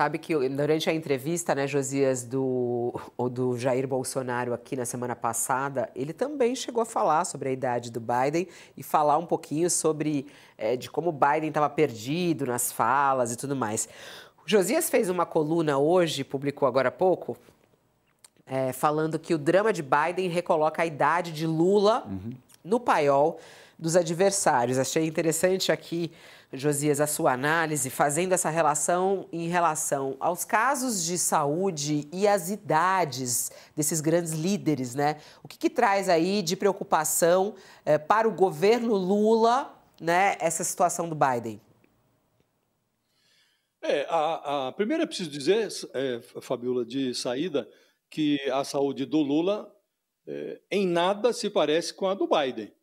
Sabe que durante a entrevista, né, Josias, do Jair Bolsonaro aqui na semana passada, ele também chegou a falar sobre a idade do Biden e falar um pouquinho sobre de como o Biden estava perdido nas falas e tudo mais. O Josias fez uma coluna hoje, publicou agora há pouco, falando que o drama de Biden recoloca a idade de Lula no paiol dos adversários. Achei interessante aqui, Josias, a sua análise, fazendo essa relação em relação aos casos de saúde e as idades desses grandes líderes, né? O que traz aí de preocupação para o governo Lula, né, essa situação do Biden? A primeira é preciso dizer, Fabiola, de saída, que a saúde do Lula em nada se parece com a do Biden.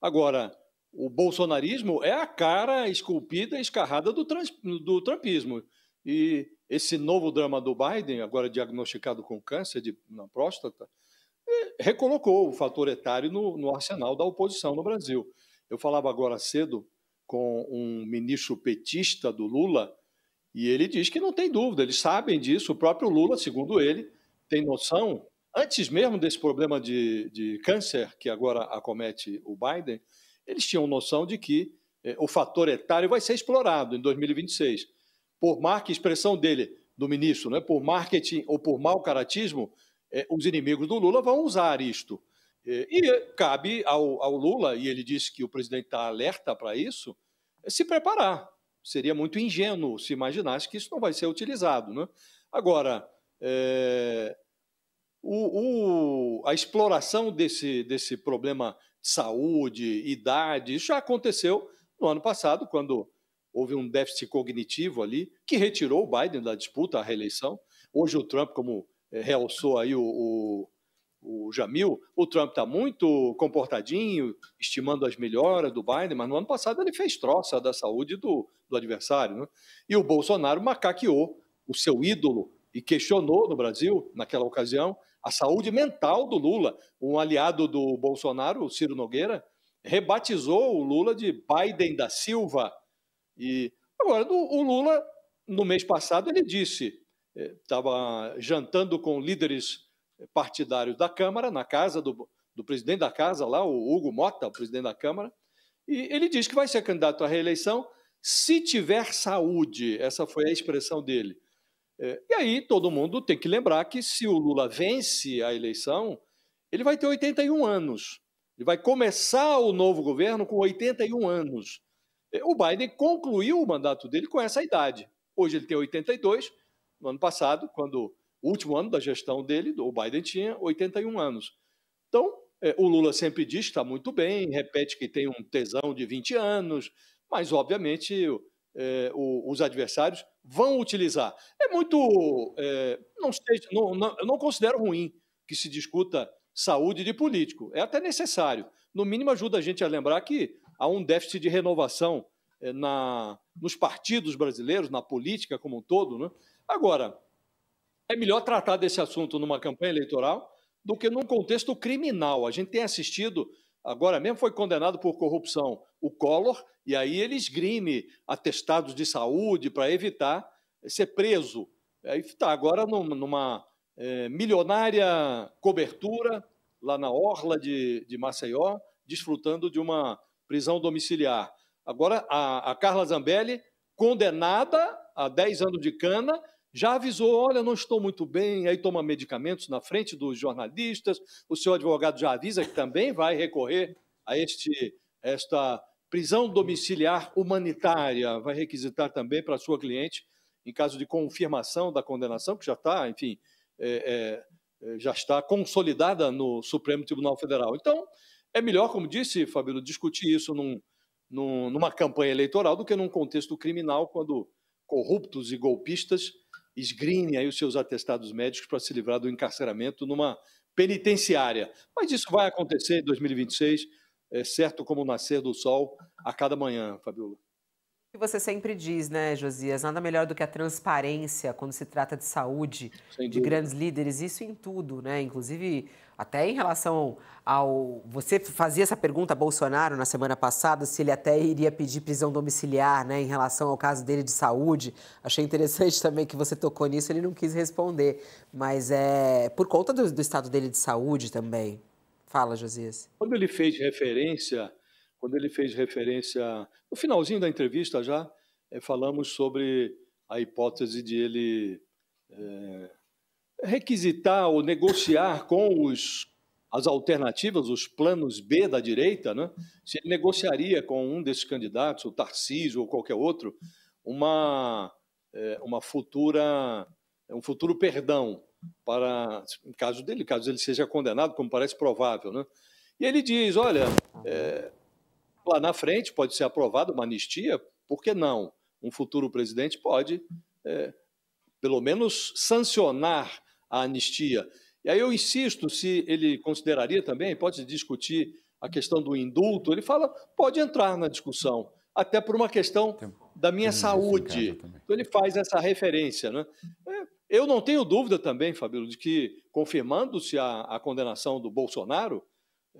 Agora, o bolsonarismo é a cara esculpida e escarrada do trumpismo. E esse novo drama do Biden, agora diagnosticado com câncer na próstata, recolocou o fator etário no arsenal da oposição no Brasil. Eu falava agora cedo com um ministro petista do Lula, e ele diz que não tem dúvida, eles sabem disso, o próprio Lula, segundo ele, tem noção, antes mesmo desse problema de câncer que agora acomete o Biden, eles tinham noção de que o fator etário vai ser explorado em 2026. Por marca e expressão dele, do ministro, né, por marketing ou por mau caratismo, os inimigos do Lula vão usar isto. E cabe ao Lula, e ele disse que o presidente está alerta para isso, se preparar. Seria muito ingênuo se imaginasse que isso não vai ser utilizado, né? Agora, a exploração desse problema de saúde, idade, isso já aconteceu no ano passado, quando houve um déficit cognitivo ali, que retirou o Biden da disputa à reeleição. Hoje o Trump, como realçou aí o Jamil, o Trump está muito comportadinho, estimando as melhoras do Biden, mas no ano passado ele fez troça da saúde do adversário, né? E o Bolsonaro macaqueou o seu ídolo e questionou no Brasil, naquela ocasião, a saúde mental do Lula. Um aliado do Bolsonaro, o Ciro Nogueira, rebatizou o Lula de Biden da Silva. E agora, o Lula, no mês passado, ele disse, estava jantando com líderes partidários da Câmara, na casa do presidente da casa lá, o Hugo Mota, o presidente da Câmara, e ele diz que vai ser candidato à reeleição se tiver saúde, essa foi a expressão dele. E aí todo mundo tem que lembrar que se o Lula vence a eleição, ele vai ter 81 anos. Ele vai começar o novo governo com 81 anos. O Biden concluiu o mandato dele com essa idade. Hoje ele tem 82, no ano passado, quando o último ano da gestão dele, o Biden tinha 81 anos. Então, o Lula sempre diz que está muito bem, repete que tem um tesão de 20 anos, mas, obviamente, os adversários vão utilizar. Eu não considero ruim que se discuta saúde de político. É até necessário. No mínimo, ajuda a gente a lembrar que há um déficit de renovação nos partidos brasileiros, na política como um todo, né? Agora, é melhor tratar desse assunto numa campanha eleitoral do que num contexto criminal. A gente tem assistido, agora mesmo foi condenado por corrupção o Collor, e aí ele esgrime atestados de saúde para evitar ser preso. Aí está agora numa milionária cobertura lá na orla de Maceió, desfrutando de uma prisão domiciliar. Agora, a Carla Zambelli, condenada a 10 anos de cana, já avisou, olha, não estou muito bem, aí toma medicamentos na frente dos jornalistas, o seu advogado já avisa que também vai recorrer a esta prisão domiciliar humanitária, vai requisitar também para a sua cliente, em caso de confirmação da condenação, que já está, enfim, já está consolidada no Supremo Tribunal Federal. Então, é melhor, como disse, Fabíola, discutir isso numa campanha eleitoral do que num contexto criminal, quando corruptos e golpistas esgrinem aí os seus atestados médicos para se livrar do encarceramento numa penitenciária. Mas isso vai acontecer em 2026, certo como o nascer do sol a cada manhã, Fabiola. que você sempre diz, né, Josias? Nada melhor do que a transparência quando se trata de saúde, Sem de dúvida. grandes líderes, isso em tudo, né? Inclusive, até em relação ao. Você fazia essa pergunta a Bolsonaro na semana passada, se ele até iria pedir prisão domiciliar, né, em relação ao caso dele de saúde. Achei interessante também que você tocou nisso, ele não quis responder. Mas é por conta do estado dele de saúde também. Fala, Josias. Quando ele fez referência, no finalzinho da entrevista já, falamos sobre a hipótese de ele requisitar ou negociar com as alternativas, os planos B da direita, né? Se ele negociaria com um desses candidatos, o Tarcísio ou qualquer outro, uma futura, um futuro perdão para, em caso dele, caso ele seja condenado, como parece provável, né? E ele diz, olha, lá na frente pode ser aprovada uma anistia, por que não? Um futuro presidente pode, pelo menos, sancionar a anistia. E aí eu insisto, se ele consideraria também, pode discutir a questão do indulto, ele fala, pode entrar na discussão, até por uma questão da minha saúde. Então ele faz essa referência, né? Eu não tenho dúvida também, Fabíola, de que, confirmando-se a condenação do Bolsonaro,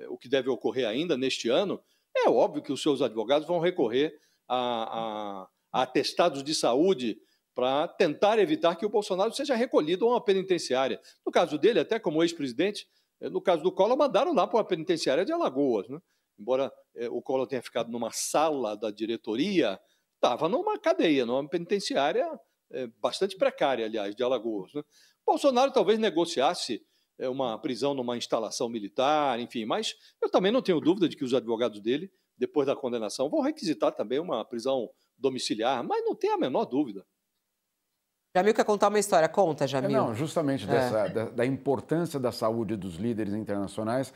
o que deve ocorrer ainda neste ano, é óbvio que os seus advogados vão recorrer a atestados de saúde para tentar evitar que o Bolsonaro seja recolhido a uma penitenciária. No caso dele, até como ex-presidente, no caso do Collor, mandaram lá para uma penitenciária de Alagoas, né? Embora o Collor tenha ficado numa sala da diretoria, estava numa cadeia, numa penitenciária bastante precária, aliás, de Alagoas, né? Bolsonaro talvez negociasse uma prisão numa instalação militar, enfim, mas eu também não tenho dúvida de que os advogados dele, depois da condenação, vão requisitar também uma prisão domiciliar, mas não tem a menor dúvida. Jamil quer contar uma história. Conta, Jamil. Não, justamente da importância da saúde dos líderes internacionais.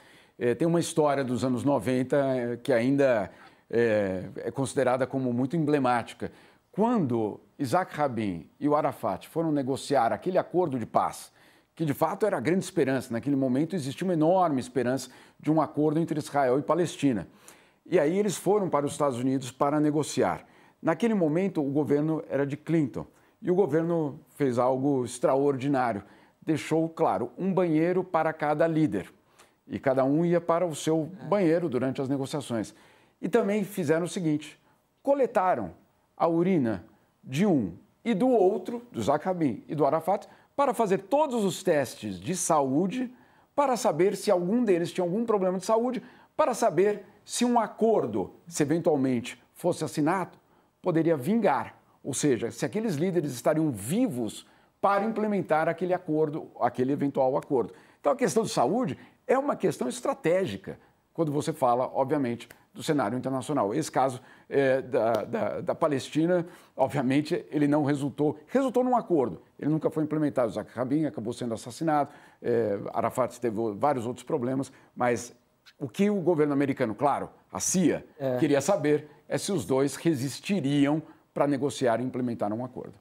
Tem uma história dos anos 90 que ainda é considerada como muito emblemática. Quando Isaac Rabin e o Arafat foram negociar aquele acordo de paz, que de fato era a grande esperança, naquele momento existia uma enorme esperança de um acordo entre Israel e Palestina. E aí eles foram para os Estados Unidos para negociar. Naquele momento o governo era de Clinton. E o governo fez algo extraordinário. Deixou, claro, um banheiro para cada líder. E cada um ia para o seu banheiro durante as negociações. E também fizeram o seguinte, coletaram a urina de um e do outro, do Isaac Rabin e do Arafat, para fazer todos os testes de saúde, para saber se algum deles tinha algum problema de saúde, para saber se um acordo, se eventualmente fosse assinado, poderia vingar. Ou seja, se aqueles líderes estariam vivos para implementar aquele acordo, aquele eventual acordo. Então, a questão de saúde é uma questão estratégica, quando você fala, obviamente, do cenário internacional. Esse caso da Palestina, obviamente, ele não resultou num acordo. Ele nunca foi implementado. Isaac Rabin acabou sendo assassinado, Arafat teve vários outros problemas, mas o que o governo americano, claro, a CIA, queria saber é se os dois resistiriam para negociar e implementar um acordo.